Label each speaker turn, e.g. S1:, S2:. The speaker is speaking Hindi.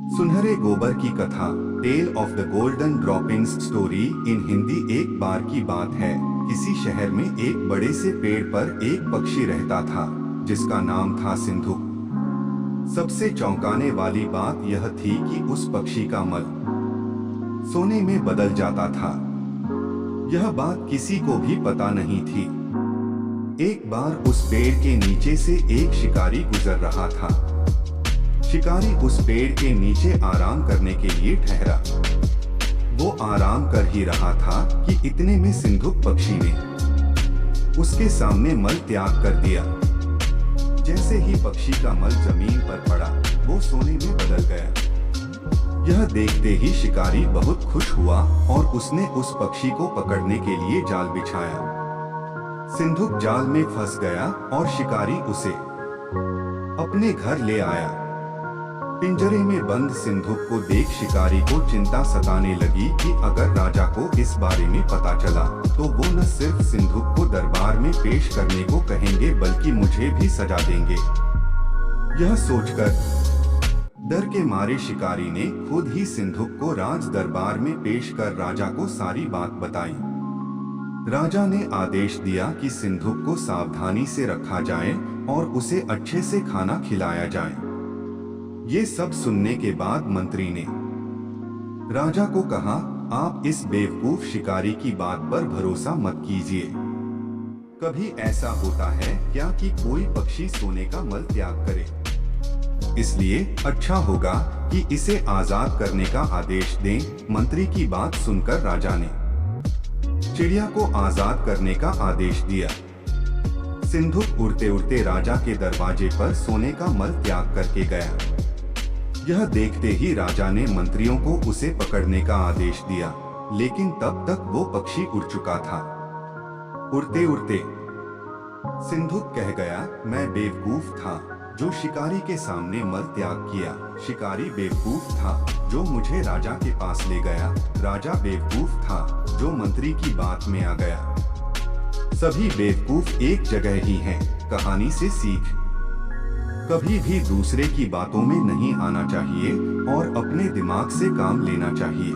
S1: सुनहरे गोबर की कथा, tale of the golden droppings story in Hindi. एक बार की बात है, किसी शहर में एक बड़े से पेड़ पर एक पक्षी रहता था जिसका नाम था सिंधु। सबसे चौंकाने वाली बात यह थी कि उस पक्षी का मल सोने में बदल जाता था। यह बात किसी को भी पता नहीं थी। एक बार उस पेड़ के नीचे से एक शिकारी गुजर रहा था। शिकारी उस पेड़ के नीचे आराम करने के लिए ठहरा। वो आराम कर ही रहा था कि इतने में सिंधुक पक्षी ने उसके सामने मल त्याग कर दिया। जैसे ही पक्षी का मल जमीन पर पड़ा, वो सोने में बदल गया। यह देखते ही शिकारी बहुत खुश हुआ और उसने उस पक्षी को पकड़ने के लिए जाल बिछाया। सिंधुक जाल में फंस गया और शिकारी उसे अपने घर ले आया। पिंजरे में बंद सिंधुक को देख शिकारी को चिंता सताने लगी कि अगर राजा को इस बारे में पता चला तो वो न सिर्फ सिंधुक को दरबार में पेश करने को कहेंगे बल्कि मुझे भी सजा देंगे। यह सोचकर डर के मारे शिकारी ने खुद ही सिंधुक को राज दरबार में पेश कर राजा को सारी बात बताई। राजा ने आदेश दिया कि सिंधुक को सावधानी से रखा जाए और उसे अच्छे से खाना खिलाया जाए। ये सब सुनने के बाद मंत्री ने राजा को कहा, आप इस बेवकूफ शिकारी की बात पर भरोसा मत कीजिए। कभी ऐसा होता है क्या कि कोई पक्षी सोने का मल त्याग करे? इसलिए अच्छा होगा कि इसे आजाद करने का आदेश दें। मंत्री की बात सुनकर राजा ने चिड़िया को आजाद करने का आदेश दिया। सिंधुक उड़ते उड़ते राजा के दरवाजे पर सोने का मल त्याग करके गया। यह देखते ही राजा ने मंत्रियों को उसे पकड़ने का आदेश दिया, लेकिन तब तक वो पक्षी उड़ चुका था। उड़ते उड़ते सिंधुक कह गया, मैं बेवकूफ था जो शिकारी के सामने मल त्याग किया। शिकारी बेवकूफ था जो मुझे राजा के पास ले गया। राजा बेवकूफ था जो मंत्री की बात में आ गया। सभी बेवकूफ एक जगह ही हैं। कहानी से सीख, कभी भी दूसरे की बातों में नहीं आना चाहिए और अपने दिमाग से काम लेना चाहिए।